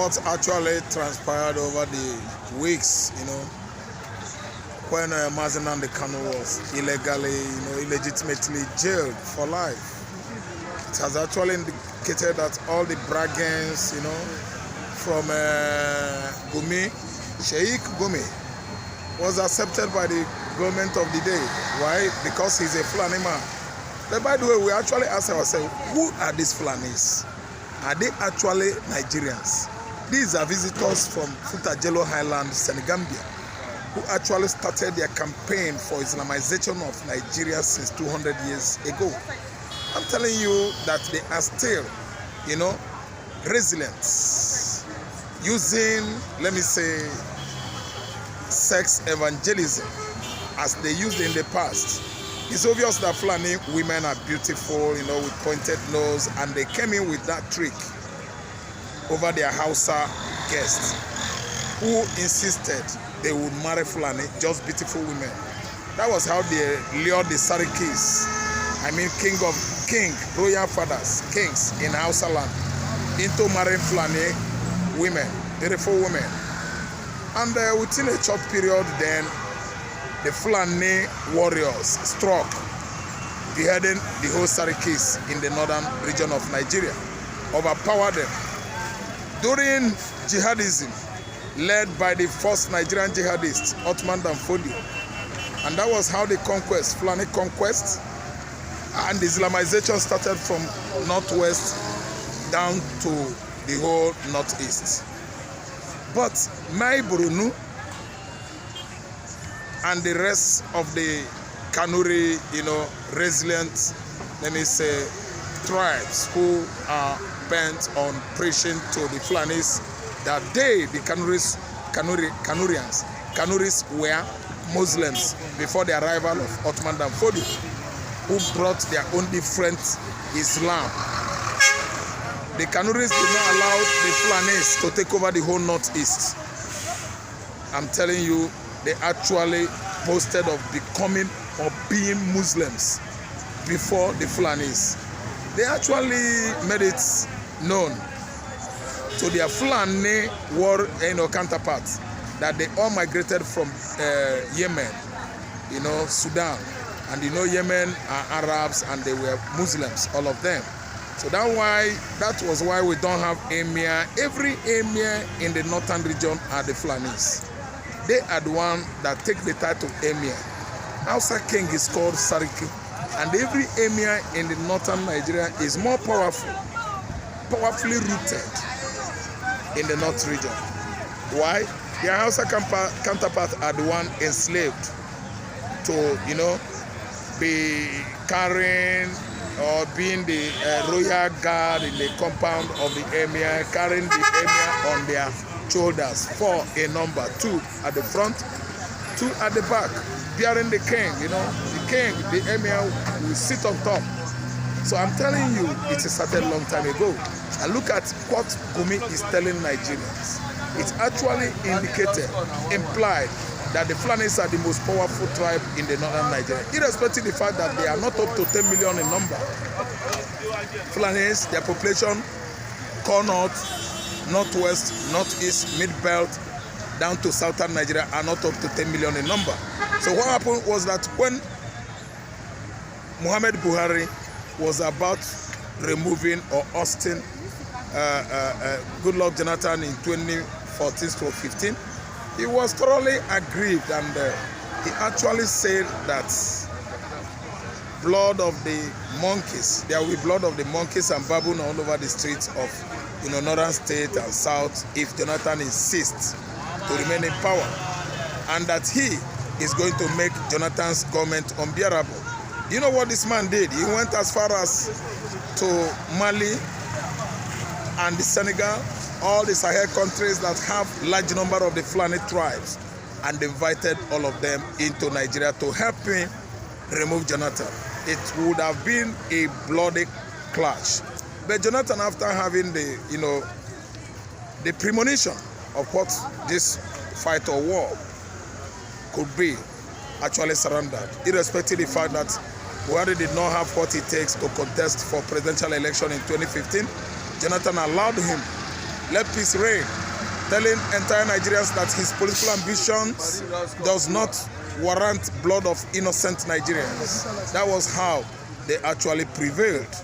what actually transpired over the weeks, when Mazen Nnamdi Kanu was illegally, illegitimately jailed for life. It has actually indicated that all the braggings, from Gunmi, Sheik Gunmi, was accepted by the government of the day. Why? Because he's a Fulani man. But by the way, we actually ask ourselves, who are these Fulanis? Are they actually Nigerians? These are visitors from Futajelo Highland, Senegambia, who actually started their campaign for Islamization of Nigeria since 200 years ago. I'm telling you that they are still, resilient, using, let me say, sex evangelism as they used in the past. It's obvious that Fulani women are beautiful, with pointed nose, and they came in with that trick over their Hausa guests, who insisted they would marry Fulani, just beautiful women. That was how they lured the Sarikis, royal fathers, kings in Hausa land, into marrying Fulani women, beautiful women. And within a short period, then the Fulani warriors struck, beheading the whole Sarikis in the northern region of Nigeria, overpowered them. During jihadism, led by the first Nigerian jihadist, Ottoman Dan Fodio, and that was how the conquest, Fulani conquest, and Islamization started from northwest down to the whole northeast. But Mai Burunu and the rest of the Kanuri, resilient, let me say, tribes who are bent on preaching to the Fulanis that they, the Kanuris were Muslims before the arrival of Ottoman Dan Fodio, who brought their own different Islam. The Kanuris did not allow the Fulanis to take over the whole northeast. I'm telling you, they actually boasted of becoming or being Muslims before the Fulanis. They actually made it known to their Fulani war counterparts that they all migrated from Yemen, Sudan, and Yemen are Arabs and they were Muslims, all of them. So that was why we don't have emir. Every emir in the northern region are the Fulanis. They are the one that take the title emir. Hausa king is called Sariki, and every emir in the northern Nigeria is more powerfully rooted in the north region. Why? Their Hausa counterparts are the one enslaved to, be carrying or being the royal guard in the compound of the emir, carrying the emir on their shoulders, 4 in number, 2 at the front, 2 at the back, bearing the king. The king, the emir, will sit on top. So I'm telling you, it started a long time ago. And look at what Gunmi is telling Nigerians. It's actually implied that the Fulanis are the most powerful tribe in the northern Nigeria, irrespective of the fact that they are not up to 10 million in number. Fulanis, their population, core north, northwest, northeast, mid-belt, down to southern Nigeria are not up to 10 million in number. So what happened was that when Muhammad Buhari was about removing or ousting Goodluck Jonathan in 2014-15, he was thoroughly aggrieved, and he actually said that blood of the monkeys, there will be blood of the monkeys and baboon all over the streets of northern state and south if Jonathan insists to remain in power, and that he is going to make Jonathan's government unbearable. You know what this man did? He went as far as to Mali and the Senegal, all the Sahel countries that have large number of the Fulani tribes, and invited all of them into Nigeria to help him remove Jonathan. It would have been a bloody clash. But Jonathan, after having the premonition of what this fight or war could be, actually surrendered, irrespective of the fact that Buhari did not have what it takes to contest for presidential election in 2015. Jonathan allowed him let peace reign, telling entire Nigerians that his political ambitions does not warrant blood of innocent Nigerians. That was how they actually prevailed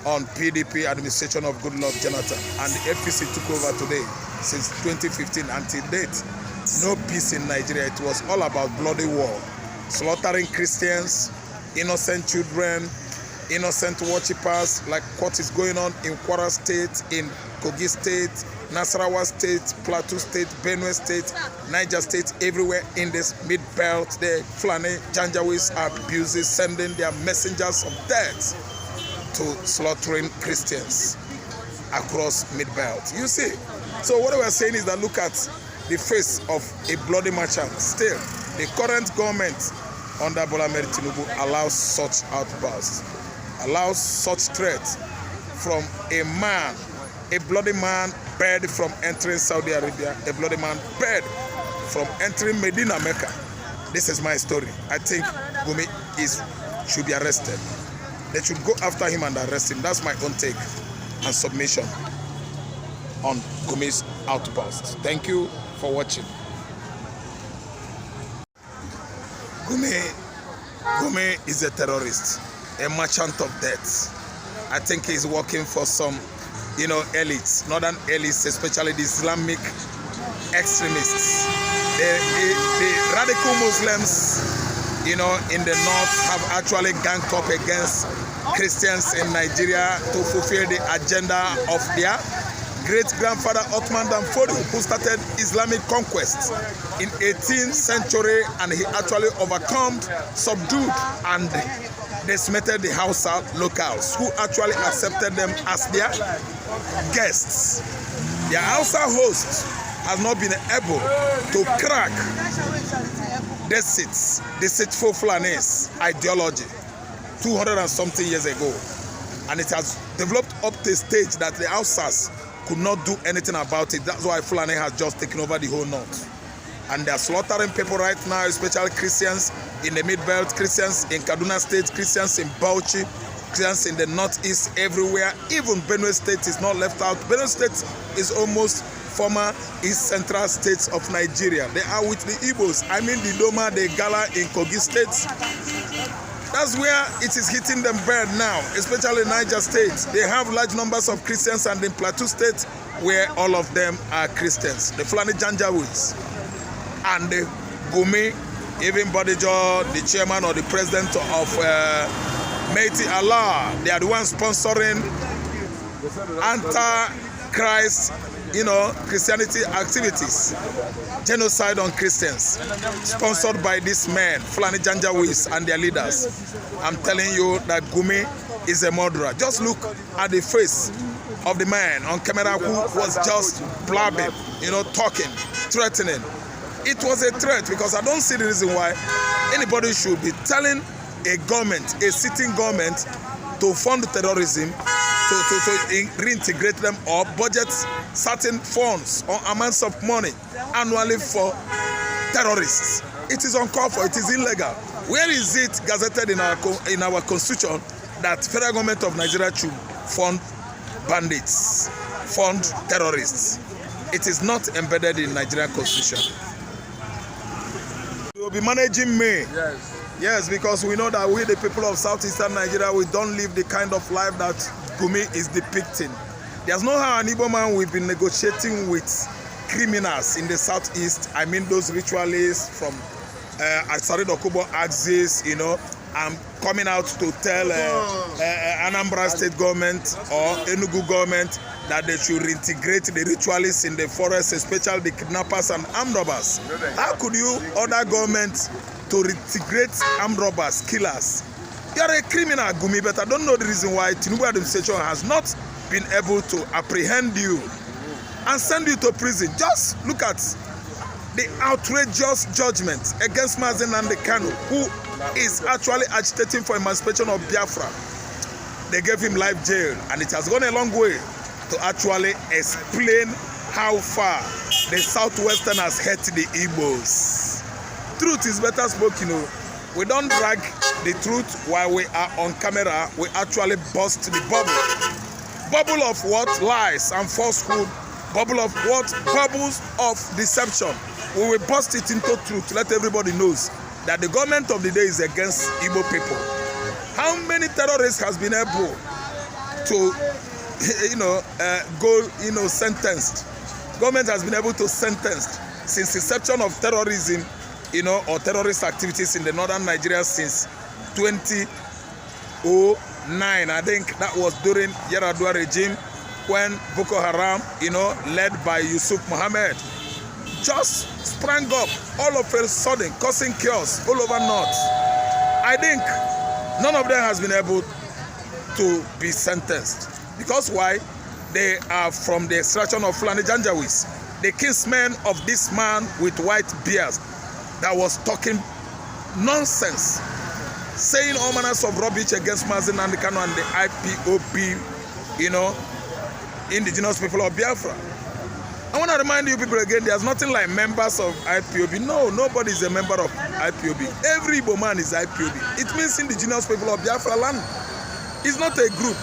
on PDP administration of Goodluck Jonathan, and the APC took over today. Since 2015 until date, no peace in Nigeria. It was all about bloody war, slaughtering Christians, innocent children, innocent worshippers, like what is going on in Kwara State, in Kogi State, Nasarawa State, Plateau State, Benue State, Niger State, everywhere in this mid-belt. The Fulani Janjaweeds are abusing, sending their messengers of death to slaughtering Christians across mid-belt. You see, so what we are saying is that look at the face of a bloody merchant. Still, the current government under Bola Ahmed Tinubu allows such outbursts, allows such threats from a man, a bloody man barred from entering Saudi Arabia, a bloody man barred from entering Medina, Mecca. This is my story. I think Gunmi should be arrested. They should go after him and arrest him. That's my own take and submission on Gunmi's outburst. Thank you for watching. Gunmi is a terrorist, a merchant of death. I think he's working for some, elites, northern elites, especially the Islamic extremists. The radical Muslims, in the north have actually ganged up against Christians in Nigeria to fulfill the agenda of their great-grandfather Ottoman Dan Fodio, who started Islamic conquest in 18th century, and he actually overcome, subdued, and decimated the Hausa locals, who actually accepted them as their guests. Their Hausa host has not been able to crack deceitful Fulanese ideology 200 and something years ago, and it has developed up to a stage that the Hausas could not do anything about it. That's why Fulani has just taken over the whole north, and they are slaughtering people right now, especially Christians in the mid-belt, Christians in Kaduna State, Christians in Bauchi, Christians in the northeast, everywhere. Even Benue State is not left out. Benue State is almost former East Central states of Nigeria. They are with the Igbos. I mean the Doma, the Gala in Kogi State. That's where it is hitting them bad now, especially Niger State. They have large numbers of Christians, and in Plateau State, where all of them are Christians. The Fulani Janjaweeds and the Gunmi, even Bodijo, the chairman or the president of Meiti Allah, they are the ones sponsoring anti-Christ, Christianity activities, genocide on Christians, sponsored by these men, Fulani Janjaweeds and their leaders. I'm telling you that Gunmi is a murderer. Just look at the face of the man on camera who was just blabbing, talking, threatening. It was a threat, because I don't see the reason why anybody should be telling a government, a sitting government, to fund terrorism, to reintegrate them, or budget certain funds or amounts of money annually for terrorists. It is uncalled for. It is illegal. Where is it gazetted in our constitution that federal government of Nigeria should fund bandits, fund terrorists? It is not embedded in Nigerian constitution. They will be managing me. Yes, because we know that we, the people of southeastern Nigeria, we don't live the kind of life that Gunmi is depicting. There's no how an Igbo man will be negotiating with criminals in the southeast. I mean those ritualists from Asari Dokubo axis, I'm coming out to tell Anambra state government or Enugu government that they should reintegrate the ritualists in the forest, especially the kidnappers and armed robbers. How could you order government to reintegrate armed robbers, killers? You are a criminal, Gunmi, but I don't know the reason why Tinubu administration has not been able to apprehend you and send you to prison. Just look at the outrageous judgment against Mazen Kanu, who is actually agitating for emancipation of Biafra. They gave him life jail, and it has gone a long way to actually explain how far the Southwesterners hate the Igbos. Truth is better spoken. We don't drag the truth while we are on camera. We actually bust the bubble. Bubble of what? Lies and falsehood bubbles of deception. We will burst it into truth, let everybody knows that the government of the day is against Igbo people. How many terrorists has been able to, go, sentenced? Government has been able to sentence since inception of terrorism, or terrorist activities in the northern Nigeria since 2009. I think that was during Yar'Adua regime when Boko Haram, led by Yusuf Mohammed, just sprang up all of a sudden, causing chaos all over North. I think none of them has been able to be sentenced. Because why? They are from the extraction of Fulani Janjaweeds, the kinsmen of this man with white beards that was talking nonsense, saying all manners of rubbish against Mazi Nnamdi Kanu and the IPOB, indigenous people of Biafra. I want to remind you people again, there's nothing like members of IPOB. No, nobody is a member of IPOB. Every Igbo man is IPOB. It means indigenous people of Biafra land. It's not a group.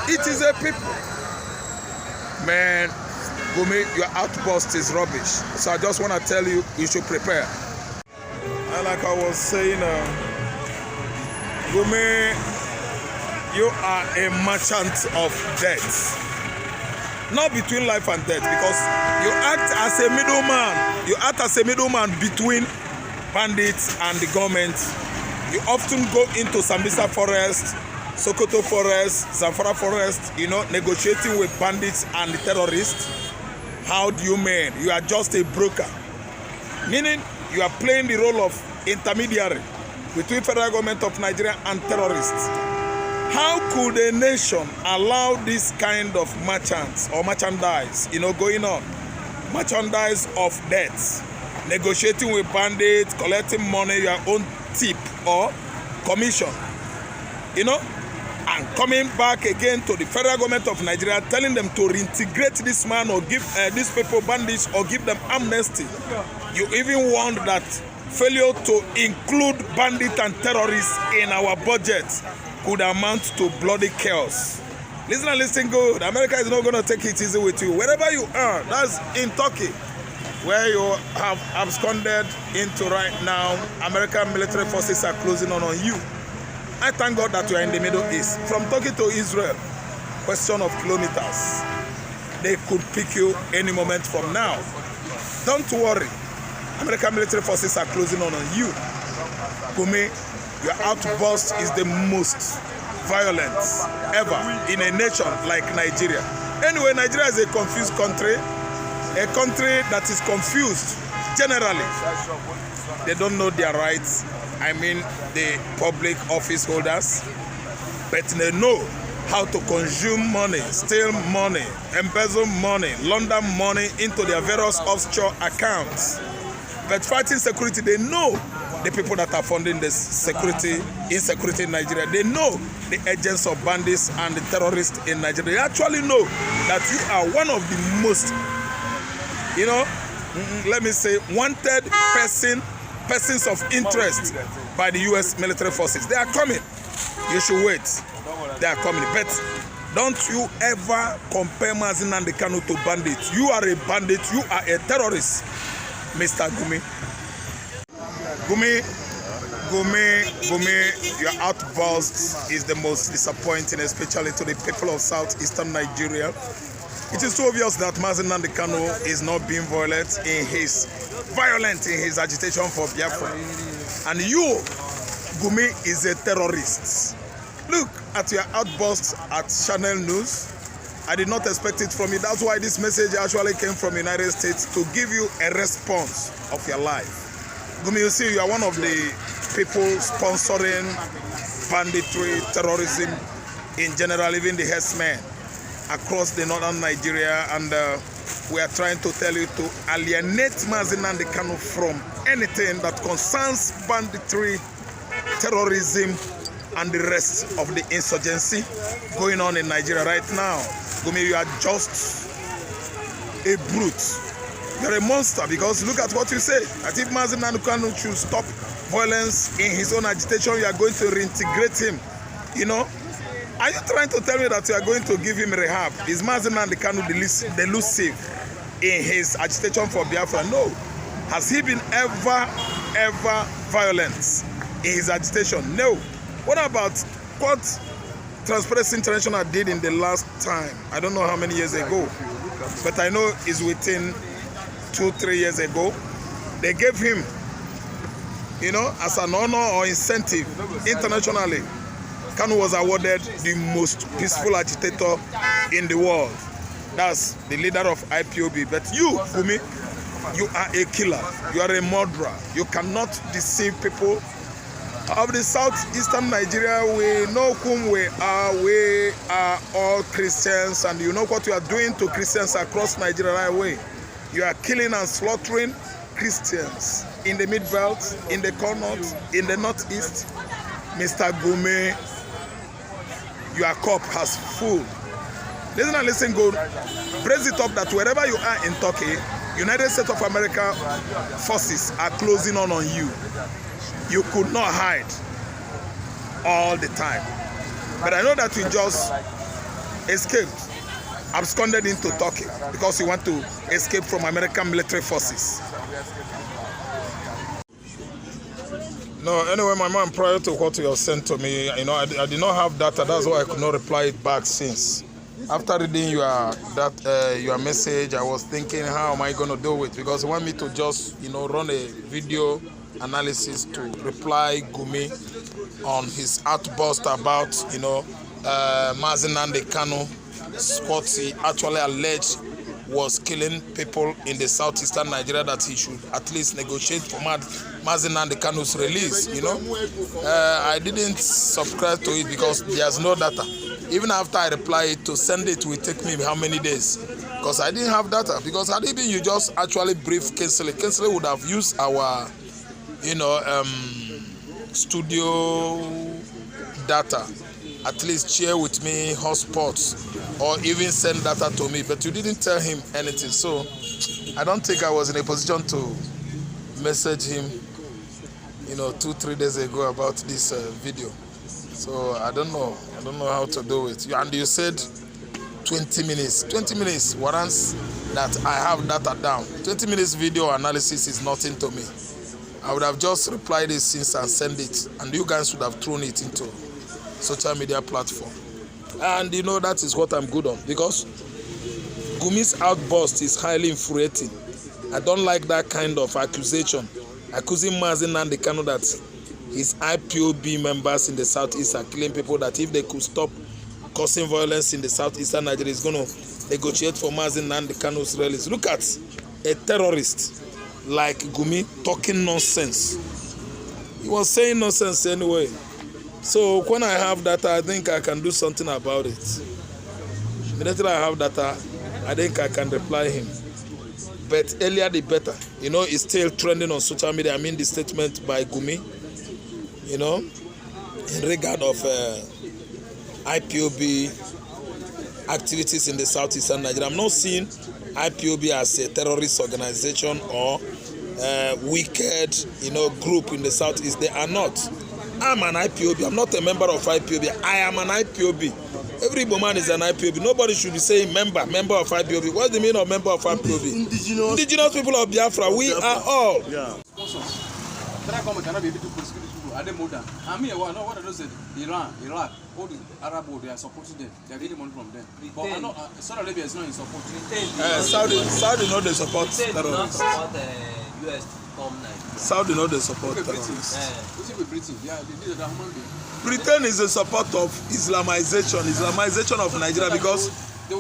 It is a people. Man, Gunmi, your outburst is rubbish. So I just want to tell you, you should prepare. And like I was saying, Gunmi, you are a merchant of death. Not between life and death, because you act as a middleman. You act as a middleman between bandits and the government. You often go into Sambisa Forest, Sokoto Forest, Zamfara Forest, negotiating with bandits and the terrorists. How do you mean? You are just a broker. Meaning you are playing the role of intermediary between federal government of Nigeria and terrorists. How could a nation allow this kind of merchants or merchandise, going on? Merchandise of death, negotiating with bandits, collecting money, your own tip or commission, and coming back again to the federal government of Nigeria, telling them to reintegrate this man or give these people bandits or give them amnesty. You even warned that failure to include bandits and terrorists in our budget could amount to bloody chaos. Listen and listen good. America is not going to take it easy with you. Wherever you are, that's in Turkey, where you have absconded into right now. American military forces are closing on you. I thank God that you are in the Middle East. From Turkey to Israel, question of kilometers. They could pick you any moment from now. Don't worry. American military forces are closing on you. Gunmi, your outburst is the most violent ever in a nation like Nigeria. Anyway, Nigeria is a confused country, a country that is confused generally. They don't know their rights. I mean, the public office holders, but they know how to consume money, steal money, embezzle money, launder money into their various offshore accounts. But fighting security, they know the people that are funding this insecurity in Nigeria. They know the agents of bandits and the terrorists in Nigeria. They actually know that you are one of the most, let me say, wanted persons of interest by the U.S. military forces. They are coming. You should wait. They are coming. But don't you ever compare Mazi Nnamdi Kanu to bandits. You are a bandit. You are a terrorist, Mr. Gunmi. Gunmi, your outburst is the most disappointing, especially to the people of southeastern Nigeria. It is so obvious that Mazi Nnamdi Kanu is not being violent in his agitation for Biafra. And you, Gunmi, is a terrorist. Look at your outburst at Channel News. I did not expect it from you. That's why this message actually came from the United States, to give you a response of your life. Gunmi, you see, you are one of the people sponsoring banditry, terrorism in general, even the herdsmen across the northern Nigeria, and we are trying to tell you to alienate Mazi Nnamdi Kanu from anything that concerns banditry, terrorism, and the rest of the insurgency going on in Nigeria right now. Gunmi, you are just a brute. You're a monster, because look at what you say. That if Mazi Nnamdi Kanu should stop violence in his own agitation, you are going to reintegrate him. Are you trying to tell me that you are going to give him rehab? Is Mazi Nnamdi Kanu delusive in his agitation for Biafra? No. Has he been ever violent in his agitation? No. What about what Transparency International did in the last time? I don't know how many years ago, but I know it's within 2-3 years ago. They gave him, you know, as an honor or incentive internationally. Kanu was awarded the most peaceful agitator in the world. That's the leader of IPOB. But you, Gunmi, you are a killer. You are a murderer. You cannot deceive people of the southeastern Nigeria. We know whom we are. We are all Christians, and you know what you are doing to Christians across Nigeria right away. You are killing and slaughtering Christians in the mid-belt, in the corners, in the northeast. Mr. Gunmi, your cup has full. Listen and listen good. Praise it up that wherever you are in Turkey, United States of America forces are closing on you. You could not hide all the time. But I know that you just escaped, absconded into Turkey because you want to escape from American military forces. No, anyway, my man, prior to what you have sent to me, you know, I did not have data. That's why I could not reply it back since. After reading your message, I was thinking, how am I going to do it? Because you want me to just, you know, run a video analysis to reply Gunmi on his outburst about, you know, Mazi Nnamdi Kanu, what he actually alleged was killing people in the southeastern Nigeria, that he should at least negotiate for Mazi Nnamdi Kanu's release, you know. I didn't subscribe to it because there's no data. Even after I reply to send it will take me how many days? Because I didn't have data. Because had it been you just actually brief Kinsley would have used our, you know, studio data. At least share with me hotspots or even send data to me. But you didn't tell him anything. So I don't think I was in a position to message him, you know, 2-3 days ago about this video. So I don't know how to do it. And you said 20 minutes warrants that I have data down. 20 minutes video analysis is nothing to me. I would have just replied it since and send it, and you guys would have thrown it into social media platform. And you know, that is what I'm good on, because Gunmi's outburst is highly infuriating. I don't like that kind of accusation, accusing Mazi Nnamdi Kanu that his IPOB members in the southeast are killing people, that if they could stop causing violence in the southeastern Nigeria, is going to negotiate for Mazi Nnamdi Kanu's release. Look at a terrorist like Gunmi talking nonsense. He was saying nonsense anyway. So when I have data, I think I can do something about it. Immediately I have data, I think I can reply him. But earlier the better. You know, it's still trending on social media. I mean, the statement by Gunmi, you know, in regard of IPOB activities in the southeastern Nigeria. I'm not seeing IPOB as a terrorist organization or wicked, you know, group in the southeast. They are not. I'm an IPOB. I'm not a member of IPOB. I am an IPOB. Every woman is an IPOB. Nobody should be saying member of IPOB. What's the meaning of member of IPOB? Indigenous people of Biafra. We are all. Yeah. Cannot be able to prosecute people. Are they more than? I mean, what I know said, Iran, Iraq, all the Arab world, they are supporting them. They are getting money from them. But I know Saudi Arabia is not in support. Saudi know they support terrorists. US Saudi know they support terrorists. Britain is a support of Islamization of Nigeria, because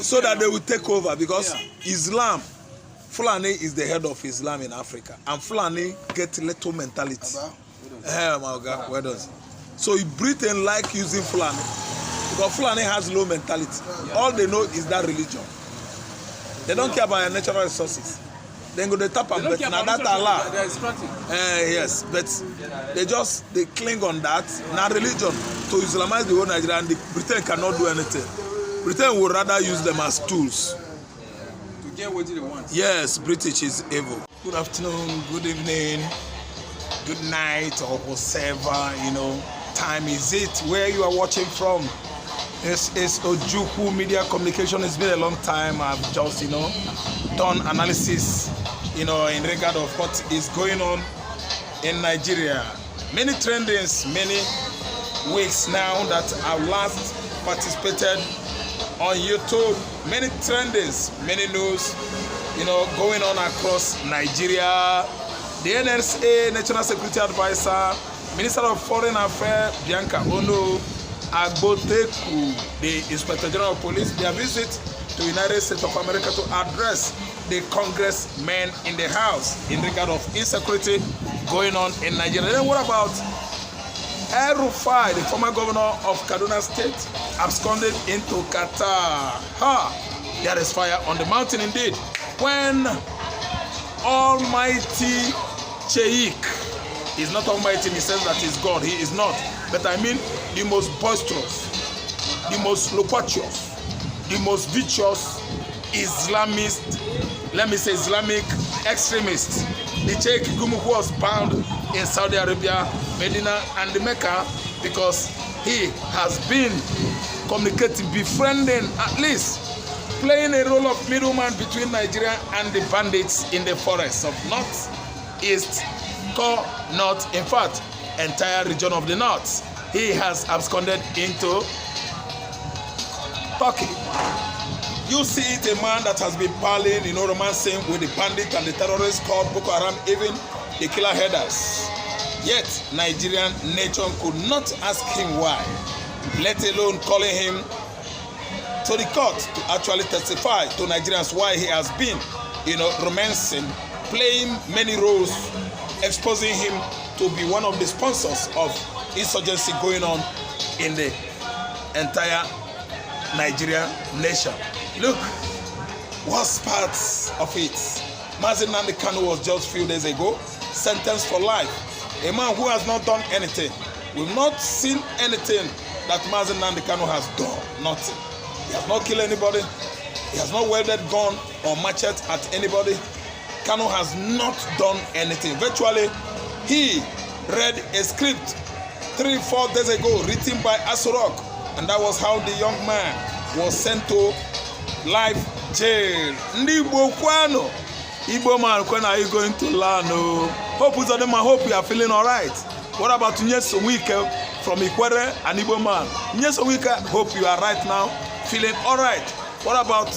so that they will take over, because Islam, Fulani is the head of Islam in Africa, and Fulani get little mentality. My God, where does? So Britain like using Fulani because Fulani has low mentality. All they know is that religion. They don't care about their natural resources. Then go to tap and bet. Now that Allah. Yes, but they cling on that. Now religion to Islamize the whole Nigeria, and Britain cannot do anything. Britain would rather use them as tools. Get what they want. Yes, British is evil. Good afternoon, good evening, good night, or whatever, you know, time is it, where you are watching from. It's Ojukwu Media Communication. It's been a long time. I've just, done analysis, in regard of what is going on in Nigeria. Many trendings, many weeks now that I've last participated on YouTube. Many trendings, many news, going on across Nigeria. The NSA, National Security Advisor, Minister of Foreign Affairs, Bianca Ono, Agboteku, the Inspector General of Police, their visit to the United States of America to address the congressmen in the House in regard of insecurity going on in Nigeria. Then what about El-Rufai, the former governor of Kaduna State, absconded into Qatar? There is fire on the mountain indeed. When Almighty Sheik is not almighty in the sense that he's God, he is not. But I mean the most boisterous, the most loquacious, the most vicious Islamist, Islamic extremist, the Sheik Gunmi, who was bound in Saudi Arabia, Medina, and the Mecca, because he has been communicating, befriending, at least playing a role of middleman between Nigeria and the bandits in the forests of North, East, Core, North, in fact, entire region of the North. He has absconded into Turkey. You see it, a man that has been parlaying, romancing with the bandit and the terrorists called Boko Haram, even the killer headers. Yet, Nigerian nation could not ask him why, let alone calling him to the court to actually testify to Nigerians why he has been, romancing, playing many roles, exposing him to be one of the sponsors of insurgency going on in the entire Nigerian nation. Look, what's part of it? Mazi Nnamdi Kanu was just a few days ago sentenced for life. A man who has not done anything. We've not seen anything that Mazi Nnamdi Kanu has done. Nothing. He has not killed anybody. He has not wielded gun or machete at anybody. Kanu has not done anything. Virtually, he read a script 3-4 days ago written by Asurok, and that was how the young man was sent to life jail. Igbo kwano. Igbo man, when are you going to learn? Hope Uzodema, hope you are feeling alright. What about Nyeso Wike from Ikwere and Igbo man? Nyeso Wike, hope you are right now, feeling alright. What about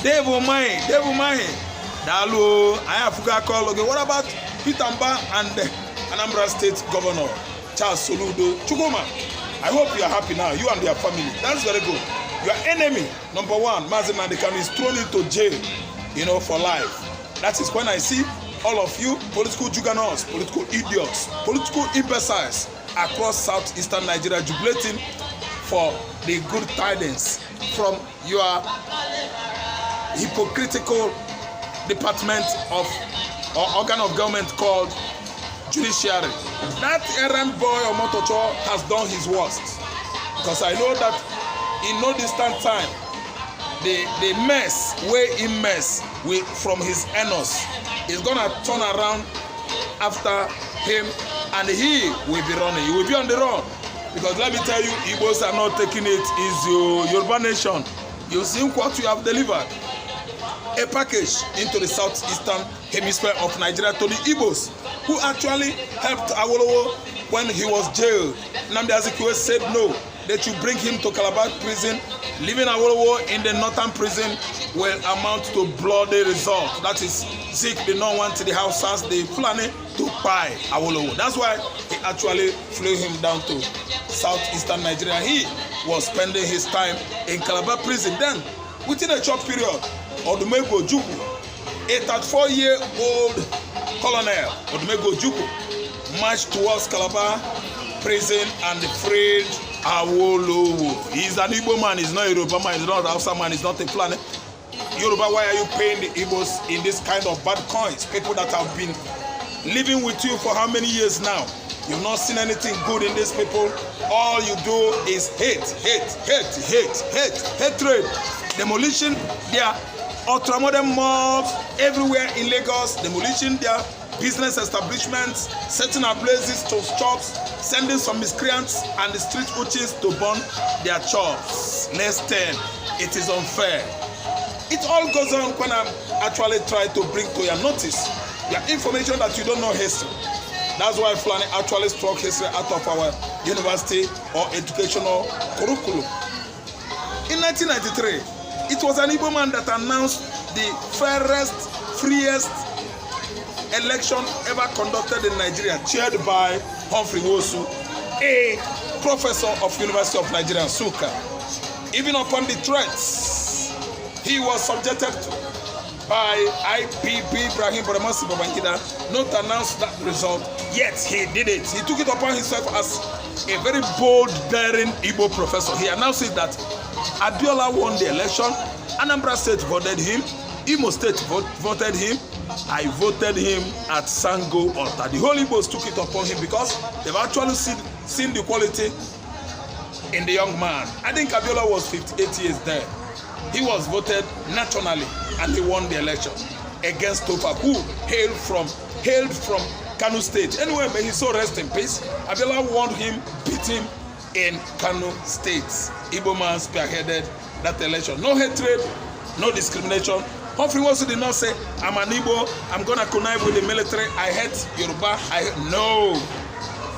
Dave Umahi? Dave Umahi. Dalu, Ayafuga call again. What about Peter Mba and Anambra State Governor Charles Soludo Chukuma? I hope you are happy now, you and your family. That's very good. Your enemy, number one, Mazi Nnamdi Kanu, is thrown into jail, for life. That is when I see all of you political juggernauts, political idiots, political imbeciles across southeastern Nigeria jubilating for the good tidings from your hypocritical department of or organ of government called judiciary. That errand boy Omotocho has done his worst, because I know that in no distant time the mess wey he mess with from his anus is gonna turn around after him, and he will be running. He will be on the run, because let me tell you, Igbos are not taking it easy. Yoruba nation, you see what you have delivered, a package into the southeastern hemisphere of Nigeria to the Igbos, who actually helped Awolowo when he was jailed. Nnamdi Azikiwe said no, they should bring him to Calabar prison. Leaving Awolowo in the northern prison will amount to bloody result. That is, Zik did not want the Hausas, the Fulani, to buy Awolowo. That's why he actually flew him down to southeastern Nigeria. He was spending his time in Calabar prison. Then, within a short period, Odumegwu Ojukwu, a 34-year-old colonel, Odumegwu Ojukwu, marched towards Calabar prison and freed Awolowo. He's an Igbo man, he's not a Yoruba man, he's not a Hausa man, he's not a Fulani. Yoruba, why are you paying the Igbos in this kind of bad coins? People that have been living with you for how many years now? You've not seen anything good in these people. All you do is hate, hatred, demolition their ultra-modern malls everywhere in Lagos, demolition their business establishments, setting ablaze to shops, sending some miscreants and the street urchins to burn their shops. less 10. It is unfair. It all goes on when I'm actually trying to bring to your notice your information that you don't know history. That's why Fulani actually struck history out of our university or educational curriculum. In 1993, it was an Igbo man that announced the fairest, freest election ever conducted in Nigeria, chaired by Humphrey Nwosu, a professor of University of Nigeria, Nsukka. Even upon the threats he was subjected to by IPB Ibrahim Badamasi Babangida, not announced that result, yet he did it. He took it upon himself as a very bold, daring Igbo professor. He announced it that Abiola won the election, Anambra State voted him, Imo State voted him, I voted him at Sango Ota. The whole Igbos took it upon him because they've actually seen the quality in the young man. I think Abiola was 58 years there. He was voted nationally and he won the election against Tofa, who hailed from Kano State. Anyway, may he so rest in peace. Abiola won him, beat him in Kano State. Igbo man spearheaded that election. No hatred, no discrimination. Humphrey Nwosu did not say, I'm an Igbo, I'm going to connive with the military, I hate Yoruba. No,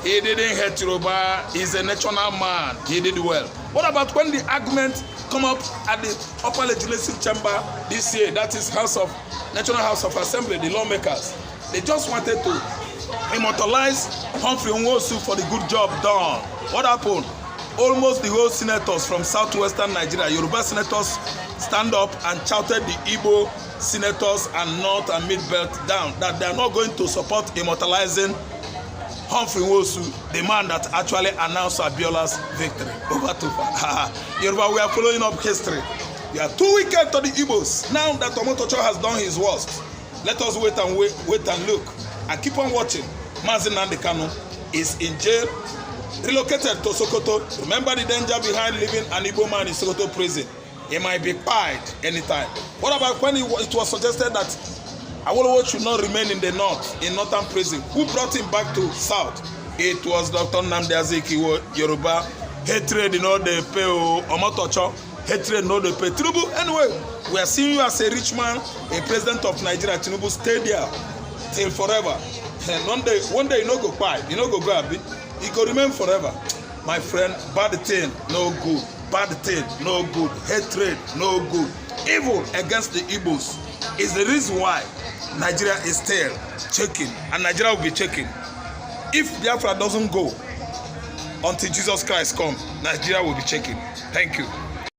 he didn't hate Yoruba. He's a national man. He did well. What about when the argument come up at the upper legislative chamber this year, that is National House of Assembly, the lawmakers? They just wanted to immortalize Humphrey Nwosu for the good job done. What happened? Almost the whole senators from southwestern Nigeria, Yoruba senators, stand up and shouted the Igbo senators and North and Mid-Belt down that they are not going to support immortalizing Humphrey Nwosu, the man that actually announced Abiola's victory over Tufa. Yoruba, we are following up history. You are too wicked to the Igbos. Now that Omotocho has done his worst, let us wait and look and keep on watching. Mazi Nnamdi Kanu is in jail, relocated to Sokoto. Remember the danger behind living an Igbo man in Sokoto prison. He might be pied anytime. What about when it was suggested that Awolowo should not remain in the north, in northern prison? Who brought him back to south? It was Dr. Nnamdi Azikiwe. Yoruba. Hatred in all the pay. Omotocho. Hatred in all the pay. Tinubu, anyway, we are seeing you as a rich man, a president of Nigeria. Tinubu, stay there till forever. And one day you no go buy, you no go go abi. You go remain forever. My friend, bad thing, no good. Bad thing, no good. Hatred, no good. Evil against the Igbos is the reason why Nigeria is still shaking, and Nigeria will be shaking. If Biafra doesn't go until Jesus Christ comes, Nigeria will be shaking. Thank you.